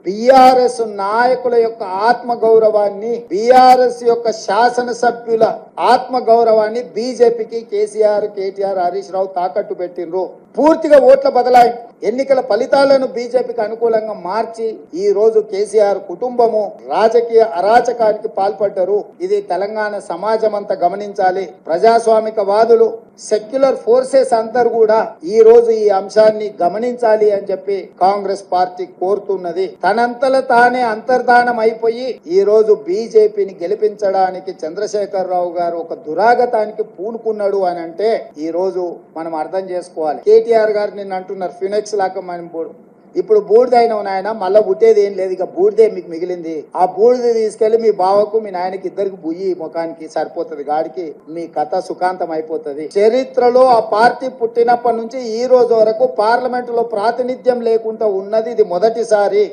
BRS నాయకుల యొక్క ఆత్మ గౌరవాన్ని, బీఆర్ఎస్ యొక్క శాసనసభ్యుల ఆత్మ గౌరవాన్ని బీజేపీకి కేసీఆర్, కేటీఆర్, హరీష్ రావు తాకట్టు పెట్టిండ్రు. పూర్తిగా ఓట్ల బదలాయింపు, ఎన్నికల ఫలితాలను బీజేపీకి అనుకూలంగా మార్చి ఈ రోజు కేసీఆర్ కుటుంబము రాజకీయ అరాచకానికి పాల్పడ్డారు. ఇది తెలంగాణ సమాజం అంతా గమనించాలి. ప్రజాస్వామిక వాదులు, సెక్యులర్ ఫోర్సెస్ అందరూ కూడా ఈ రోజు ఈ అంశాన్ని గమనించాలి అని చెప్పి కాంగ్రెస్ పార్టీ కోరుతున్నది. తనంతల తానే అంతర్ధానం అయిపోయి ఈ రోజు బీజేపీని గెలిపించడానికి చంద్రశేఖర్ రావు గారు ఒక దురాగతానికి పూనుకున్నాడు అని అంటే ఈ రోజు మనం అర్థం చేసుకోవాలి. కేటీఆర్ గారు నిన్న అంటున్నారు ఫినెక్స్ లాగా మనం ఇప్పుడు బూడిదైన నాయన మళ్ళా పుట్టేది ఏం లేదు, ఇక బూడిదే మీకు మిగిలింది. ఆ బూడిద తీసుకెళ్లి మీ బావకు మీ నాయనకి ఇద్దరికి బుయ్యి ముఖానికి సరిపోతుంది, గాడికి మీ కథ సుఖాంతం అయిపోతుంది. చరిత్రలో ఆ పార్టీ పుట్టినప్పటి నుంచి ఈ రోజు వరకు పార్లమెంట్ లో ప్రాతినిధ్యం లేకుండా ఉన్నది ఇది మొదటిసారి.